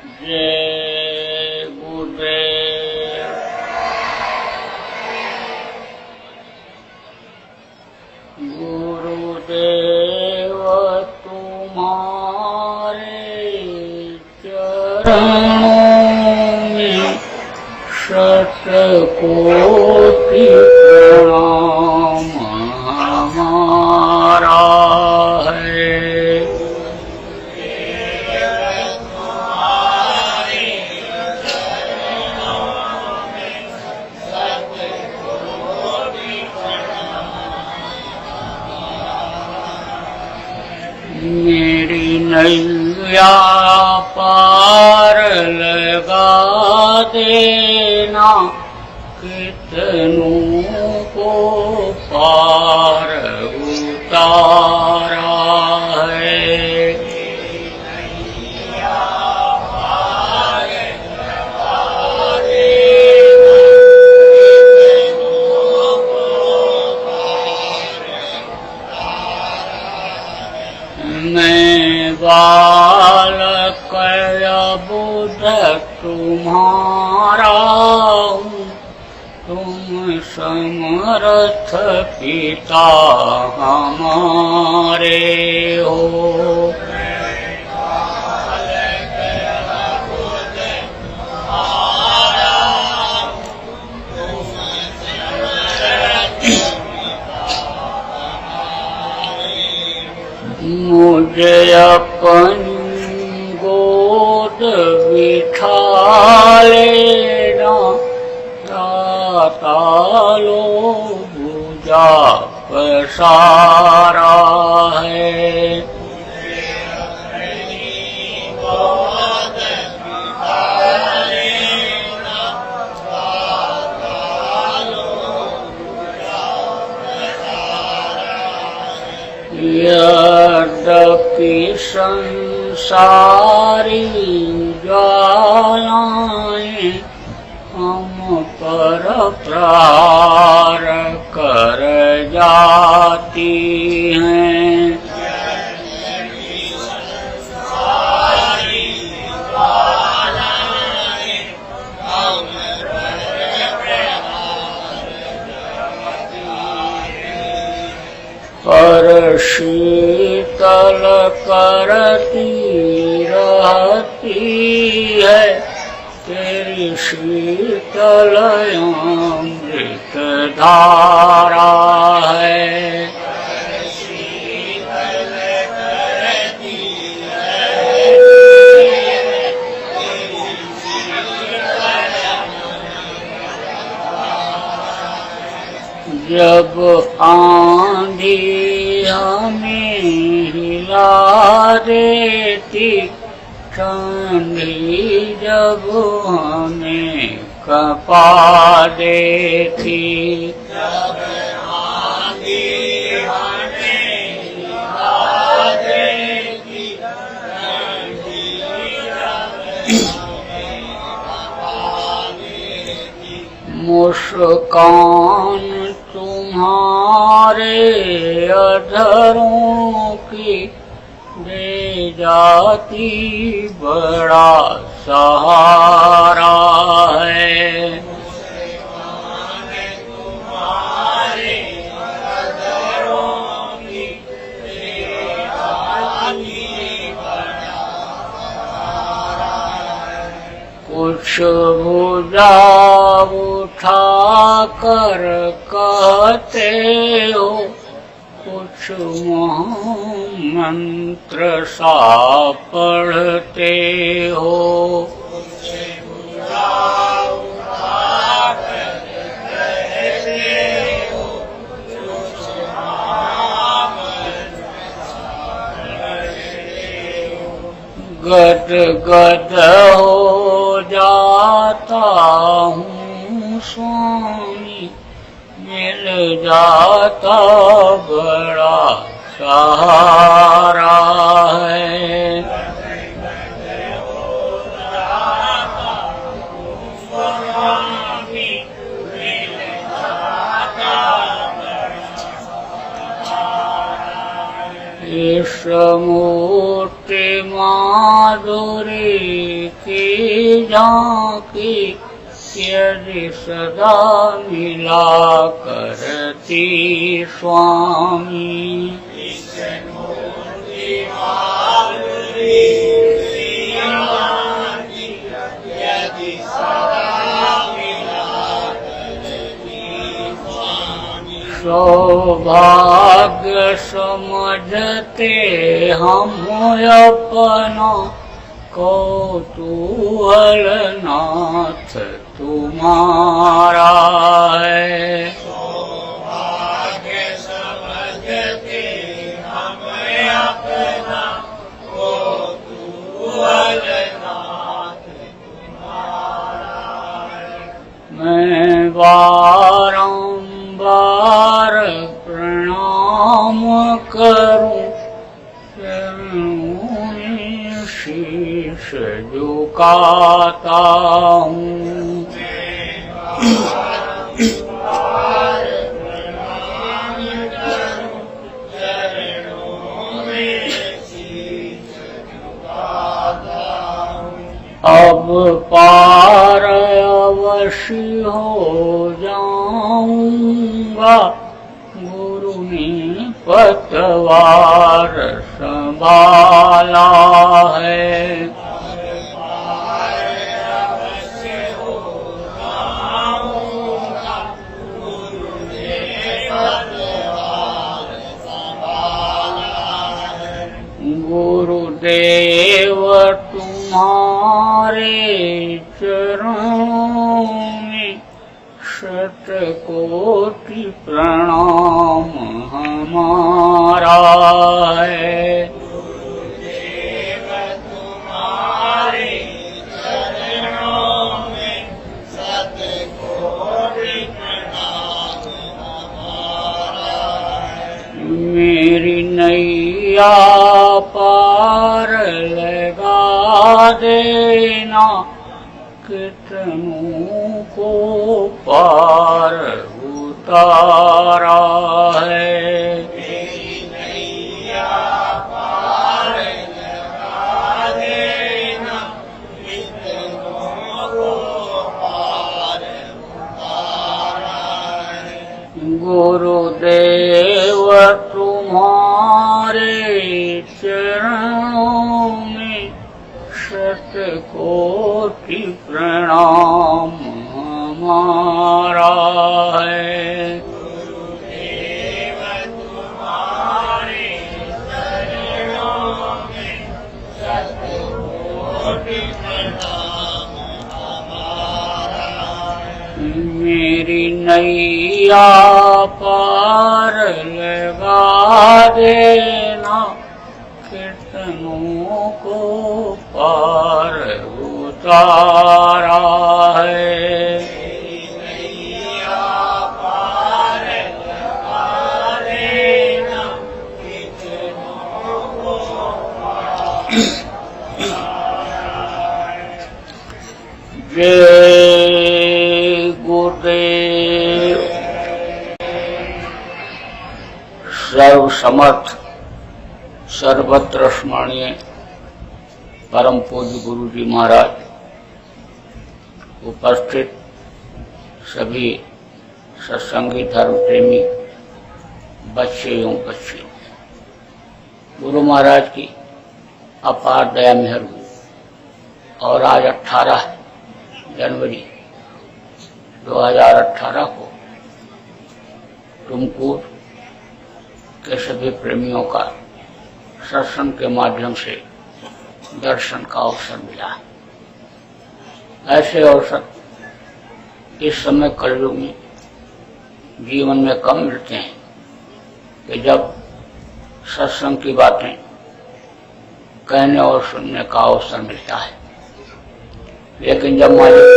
जय गुरुदेव। गुरुदेव तुम्हारे चरणों में शतकोटि प्रणाम हमारा है। मेरी नैया पार लगा देना, कितनों को पार उतारा है। मैं बालक बुध तुम्हारा हूँ, तुम समर्थ पिता हमारे हो। मुझे अपनी गोद बिठा लेना, दाता लो भुजा पसारा है। यद्यपि संसारी ज्वालाएं हम पर प्रहार कर जाती हैं, पर शीतल करती रहती है तेरी शीतल अमृत धारा है। जब आंधी हमें हिला देती, ठंडी जब हमें कपा देती, जब आंधी हमें हिला देती, ठंडी जब हमें कपा देती, मुस्कान तुम्हारे अधरों की दे जाती बड़ा सहारा है। तुम्हारे अधरों की दे जाती बड़ा सहारा है। कुछ भुजा उठा कर कहते हो, कुछ मंत्र सा पढ़ते हो, कुछ भुजा उठा कर कहते हो, कुछ मंत्र सा पढ़ते हो। गद गद हो जाता हूँ स्वामी, मिल जाता बड़ा सहारा है। इस मूर्ति माधुरी की झांकी यदि सदा मिला करती स्वामी। सौभाग्य समझते हम अपना कौतूहल नाथ तुम्हारा है। सौभाग्य समझते हम अपना कौतूहल नाथ तुम्हारा है। मैं बारंबार प्रणाम करूं चरणों में शीश झुकाता हूँ। अब पार अवश्य हो जाऊंगा, गुरु ने पतवार संभाला है। गुरुदेव तुम्हारे चरणों में शतकोटि प्रणाम हमारा है। गुरुदेव तुम्हारे चरणों में शतकोटि प्रणाम हमारा है। मेरी नैया पार लगा देना, कितनों को पार उतारा है। मेरी नैया पार लगा देना, कितनों को पार उतारा है। गुरुदेव तुम्हारे चरणों में शतकोटि प्रणाम हमारा है। गुरुदेव तुम्हारे चरणों में शतकोटि प्रणाम हमारा है। मेरी नैया पार लगा देना, कितनों को पार उतारा है। मेरी नैया पार लगा देना, कितनों को पार उतारा है। जय गुरुदेव। सर्व समर्थ सर्वत्र स्मरणीय परम पूज्य गुरु जी महाराज, उपस्थित सभी सत्संगी धर्म प्रेमी बच्चे एवं बच्चियों, गुरु महाराज की अपार दया मेहर हुई और आज 18 जनवरी 2018 को तुमकुर के सभी प्रेमियों का सत्संग के माध्यम से दर्शन का अवसर मिला। ऐसे अवसर इस समय कलयुग में जीवन में कम मिलते हैं कि जब सत्संग की बातें कहने और सुनने का अवसर मिलता है। लेकिन जब मेहरबानी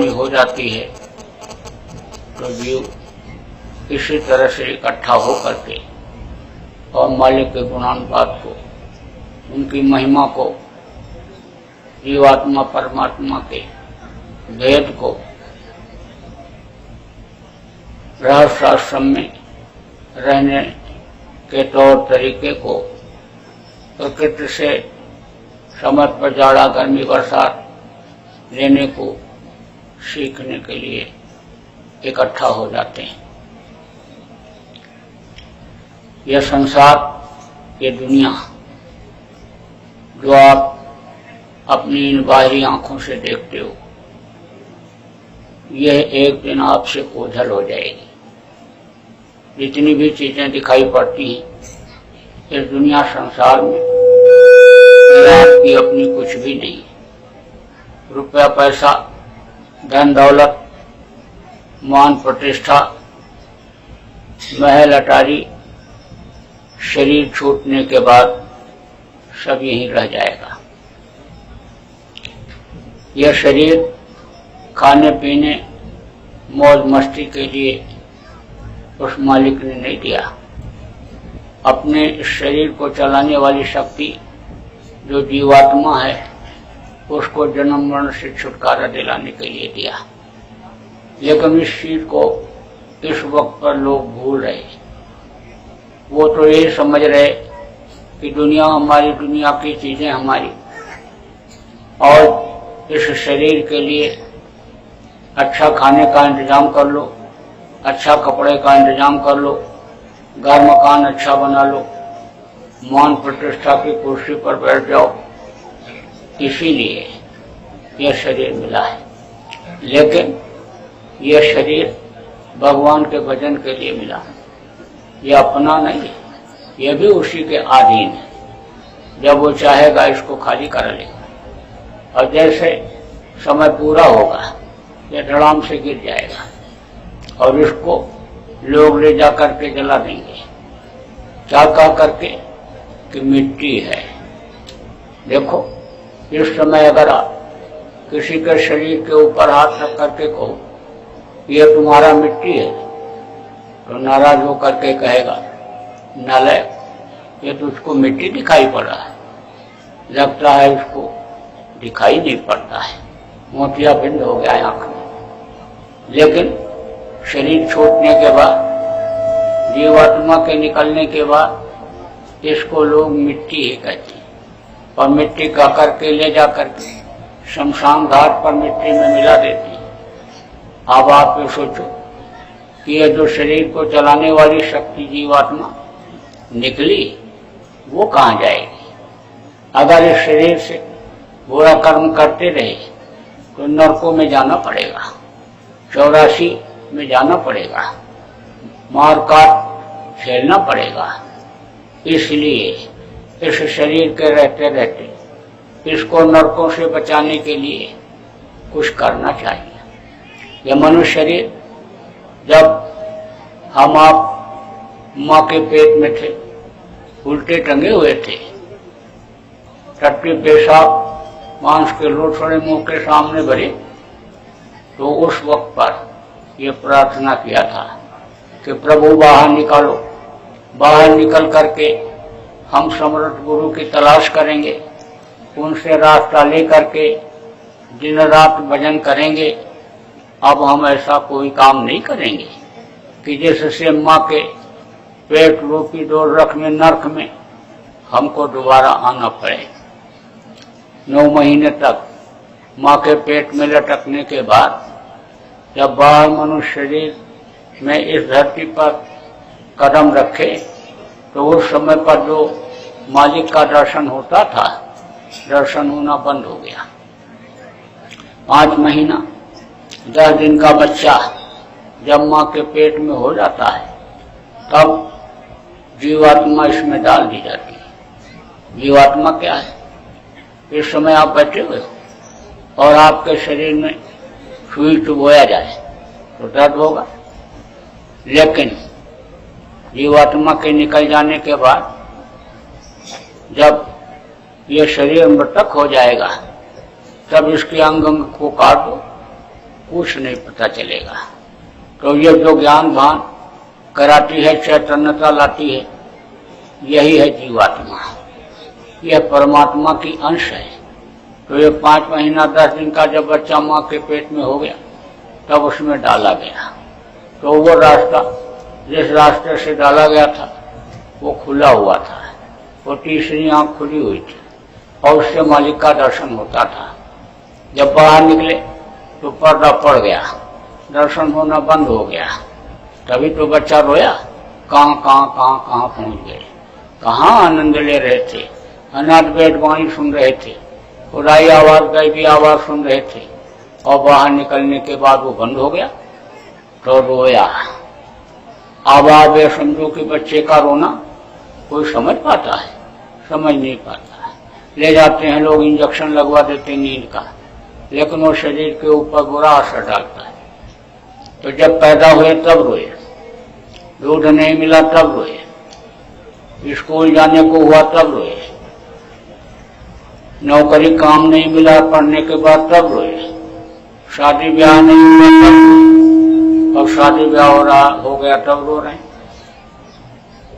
हो जाती है तो जीव इसी तरह से इकट्ठा हो करके और मालिक के गुणानुवाद को, उनकी महिमा को, जीवात्मा परमात्मा के भेद को, रहस्याश्रम में रहने के तौर तरीके को, प्रकृति से समय पर जाड़ा गर्मी बरसात लेने को सीखने के लिए इकट्ठा हो जाते हैं। यह संसार, ये दुनिया जो आप अपनी इन बाहरी आंखों से देखते हो, यह एक दिन आपसे ओझल हो जाएगी। जितनी भी चीजें दिखाई पड़ती हैं इस दुनिया संसार में, आपकी अपनी कुछ भी नहीं है। रुपया पैसा, धन दौलत, मान प्रतिष्ठा, महल अटारी, शरीर छूटने के बाद सब यहीं रह जाएगा। यह शरीर खाने पीने मौज मस्ती के लिए उस मालिक ने नहीं दिया। अपने इस शरीर को चलाने वाली शक्ति जो जीवात्मा है उसको जन्म मरण से छुटकारा दिलाने के लिए दिया। लेकिन इस चीज को इस वक्त पर लोग भूल रहे। वो तो ये समझ रहे कि दुनिया हमारी, दुनिया की चीजें हमारी, और इस शरीर के लिए अच्छा खाने का इंतजाम कर लो, अच्छा कपड़े का इंतजाम कर लो, घर मकान अच्छा बना लो, मान प्रतिष्ठा की कुर्सी पर बैठ जाओ, इसीलिए यह शरीर मिला है। लेकिन यह शरीर भगवान के भजन के लिए मिला, यह अपना नहीं है, यह भी उसी के अधीन है। जब वो चाहेगा इसको खाली कर लेगा, और जैसे समय पूरा होगा यह धड़ाम से गिर जाएगा और इसको लोग ले जा करके जला देंगे। क्या कह करके कि मिट्टी है। देखो, इस समय अगर आप किसी के शरीर के ऊपर हाथ रख करके कहो यह तुम्हारा मिट्टी है, तो नाराज होकर के कहेगा, नालायक, ये तो उसको मिट्टी दिखाई पड़ रहा है, लगता है उसको दिखाई नहीं पड़ता है, मोतिया बिंद हो गया आंख में। लेकिन शरीर छोड़ने के बाद, जीवात्मा के निकलने के बाद इसको लोग मिट्टी ही कहते हैं, और मिट्टी का करके ले जा करके शमशान घाट पर मिट्टी में मिला देते हैं। अब आप ये सोचो कि यह जो शरीर को चलाने वाली शक्ति जीवात्मा निकली, वो कहाँ जाएगी? अगर इस शरीर से बुरा कर्म करते रहे तो नरकों में जाना पड़ेगा, 84 में जाना पड़ेगा, मार काट झेलना पड़ेगा। इसलिए इस शरीर के रहते रहते इसको नरकों से बचाने के लिए कुछ करना चाहिए। यह मनुष्य शरीर जब हम आप माँ के पेट में थे, उल्टे टंगे हुए थे, टट्टी पेशाब मांस के लोथड़े मुंह के सामने भरे, तो उस वक्त पर यह प्रार्थना किया था कि प्रभु बाहर निकालो, बाहर निकल करके हम समर्थ गुरु की तलाश करेंगे, उनसे रास्ता ले करके दिन रात भजन करेंगे। अब हम ऐसा कोई काम नहीं करेंगे कि जिससे माँ के पेट रूपी डोरख में, नरक में हमको दोबारा आना पड़े। 9 महीने तक माँ के पेट में लटकने के बाद जब बाहर मनुष्य शरीर में इस धरती पर कदम रखे, तो उस समय पर जो मालिक का दर्शन होता था, दर्शन होना बंद हो गया। 5 महीना 10 दिन का बच्चा जब माँ के पेट में हो जाता है, तब जीवात्मा इसमें डाल दी जाती है। जीवात्मा क्या है? इस समय आप बैठे हुए हो और आपके शरीर में सुई चुभोया जाए तो दर्द होगा, लेकिन जीवात्मा के निकल जाने के बाद जब यह शरीर मृतक हो जाएगा, तब इसके अंग को काट दो, कुछ नहीं पता चलेगा। तो ये जो ज्ञान भान कराती है, चैतन्यता लाती है, यही है जीवात्मा। यह परमात्मा की अंश है। तो ये 5 महीना 10 दिन का जब बच्चा माँ के पेट में हो गया, तब उसमें डाला गया। तो वो रास्ता, जिस रास्ते से डाला गया था, वो खुला हुआ था, वो तीसरी आंख खुली हुई थी। और उससे मालिक का दर्शन होता था। जब बाहर निकले तो पर्दा पड़ गया, दर्शन होना बंद हो गया। तभी तो बच्चा रोया, कहाँ पहुंच गए, कहाँ आनंद ले रहे थे, अनाथ वेदवाणी सुन रहे थे, खुदाई आवाज गैबी आवाज सुन रहे थे, और बाहर निकलने के बाद वो बंद हो गया तो रोया। अब आप ये समझो कि बच्चे का रोना कोई समझ पाता है? समझ नहीं पाता है। ले जाते हैं लोग, इंजेक्शन लगवा देते नींद का, लेकिन वो शरीर के ऊपर बुरा असर डालता है। तो जब पैदा हुए तब रोए, दूध नहीं मिला तब रोए, स्कूल जाने को हुआ तब रोए, नौकरी काम नहीं मिला पढ़ने के बाद तब रोए, शादी ब्याह नहीं हुआ तब रोए, और शादी ब्याह हो गया तब रो रहे हैं।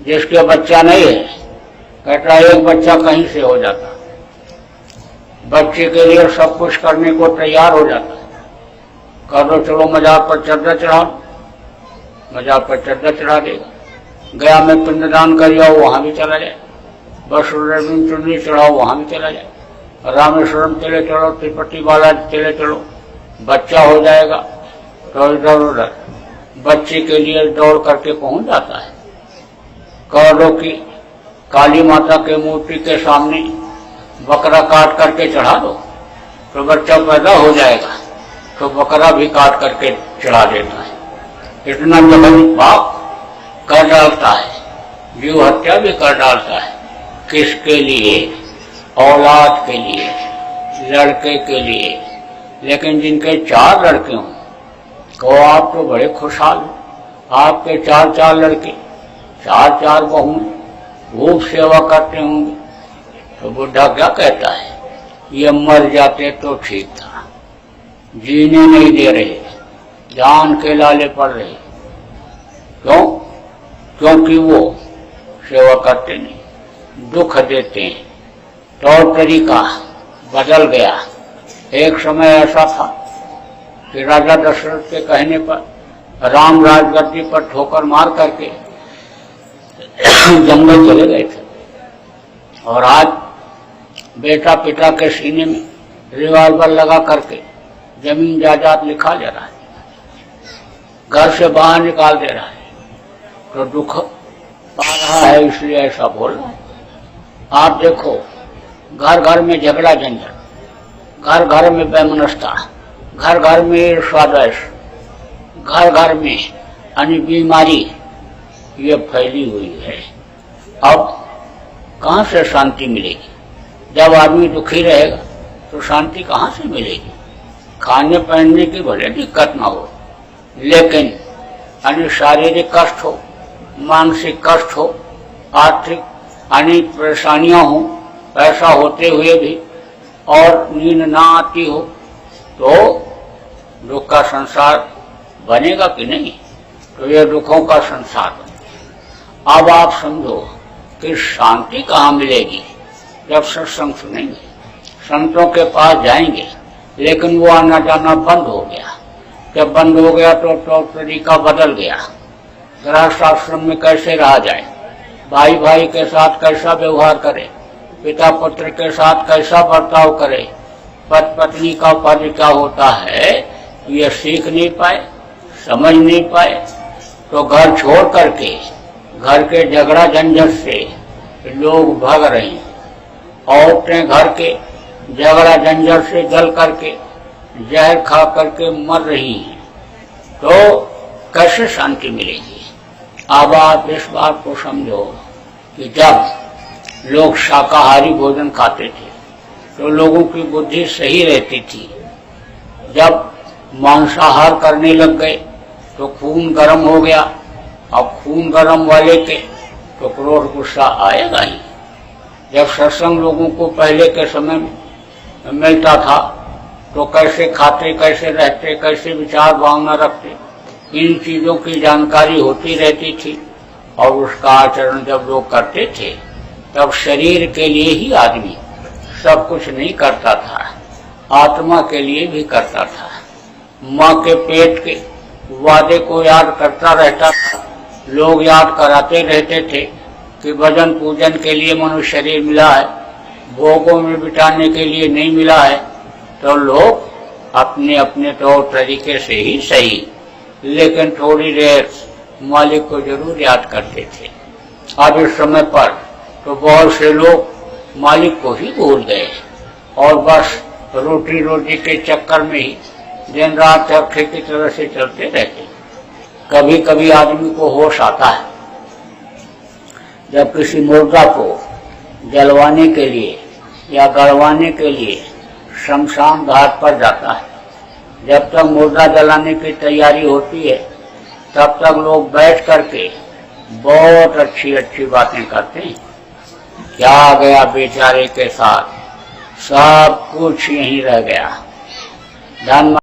जिसके बच्चा नहीं है कहता है एक बच्चा कहीं से हो जाता, बच्चे के लिए सब कुछ करने को तैयार हो जाता है। कर दो, चलो मजार पर चद्दर चढ़ा, मजार पर चद्दर चढ़ा देगा। गया में पिंडदान कर आओ, वहां भी चला जाए। बस चुन्नी चढ़ाओ, वहां भी चला जाए। रामेश्वरम चले चलो, तिरुपति बालाजी चले चलो, बच्चा हो जाएगा। तो इधर उधर बच्चे के लिए दौड़ करके पहुंच जाता है। कह दो कि काली माता के मूर्ति के सामने बकरा काट करके चढ़ा दो तो बच्चा पैदा हो जाएगा, तो बकरा भी काट करके चढ़ा देता है। इतना जबरदस्त पाप कर डालता है, जीव हत्या भी कर डालता है। किसके लिए? औलाद के लिए, लड़के के लिए। लेकिन जिनके 4 लड़के हों तो आप तो बड़े खुशहाल हो, आपके 4 लड़के, 4 बहू खूब सेवा करते होंगे। तो बुढ़ा क्या कहता है, ये मर जाते तो ठीक था, जीने नहीं दे रहे, जान के लाले पड़ रहे। क्यों? क्योंकि वो सेवा करते नहीं, दुख देते हैं। तौर तरीका बदल गया। एक समय ऐसा था कि राजा दशरथ के कहने पर राम राजगद्दी पर ठोकर मार करके जंगल चले गए थे, और आज बेटा पिता के सीने में रिवाल्वर लगा करके जमीन जायदाद लिखा जा रहा है, घर से बाहर निकाल दे रहा है। तो दुख पा रहा है इसलिए ऐसा बोल रहा है। आप देखो, घर घर में झगड़ा झंझट, घर घर में वैमनस्यता, घर घर में ईर्ष्या, घर घर में अन्य बीमारी ये फैली हुई है। अब कहाँ से शांति मिलेगी? जब आदमी दुखी रहेगा तो शांति कहाँ से मिलेगी? खाने पहनने की भले दिक्कत ना हो, लेकिन अन्य शारीरिक कष्ट हो, मानसिक कष्ट हो, आर्थिक अनेक परेशानियां हो, ऐसा होते हुए भी और नींद ना आती हो, तो दुख का संसार बनेगा कि नहीं? तो ये दुखों का संसार बने। अब आप समझो कि शांति कहाँ मिलेगी? जब सत्संग सुनेंगे, संतों के पास जाएंगे, लेकिन वो आना जाना बंद हो गया। जब बंद हो गया तो तौर तरीका बदल गया। गृहस्थ आश्रम में कैसे रहा जाए, भाई भाई के साथ कैसा व्यवहार करे, पिता पुत्र के साथ कैसा बर्ताव करे, पति पत्नी का पद क्या होता है, ये सीख नहीं पाए, समझ नहीं पाए। तो घर छोड़ करके, घर के झगड़ा झंझट से लोग भाग रहे हैं। औरतें घर के झगड़ा झंझट से जल करके, जहर खा करके मर रही हैं। तो कैसे शांति मिलेगी? अब आप इस बात को समझो कि जब लोग शाकाहारी भोजन खाते थे तो लोगों की बुद्धि सही रहती थी। जब मांसाहार करने लग गए तो खून गर्म हो गया। अब खून गर्म वाले के तो क्रोध गुस्सा आएगा ही। जब सत्संग लोगों को पहले के समय में मिलता था तो कैसे खाते, कैसे रहते, कैसे विचार भावना रखते, इन चीजों की जानकारी होती रहती थी। और उसका आचरण जब लोग करते थे तब शरीर के लिए ही आदमी सब कुछ नहीं करता था, आत्मा के लिए भी करता था। माँ के पेट के वादे को याद करता रहता था। लोग याद कराते रहते थे कि भजन पूजन के लिए मनुष्य शरीर मिला है, भोगों में बिताने के लिए नहीं मिला है तो लोग अपने अपने तौर तरीके से ही सही, लेकिन थोड़ी देर मालिक को जरूर याद करते थे। अब इस समय पर तो बहुत से लोग मालिक को ही भूल गए और बस रोटी रोटी के चक्कर में ही दिन रात चरखे की तरह से चलते रहते। कभी कभी आदमी को होश आता है जब किसी मुर्दा को जलवाने के लिए या गड़वाने के लिए शमशान घाट पर जाता है। जब तक मुर्दा जलाने की तैयारी होती है तब तक लोग बैठ करके बहुत अच्छी अच्छी बातें करते हैं। क्या गया बेचारे के साथ, सब कुछ यहीं रह गया। धन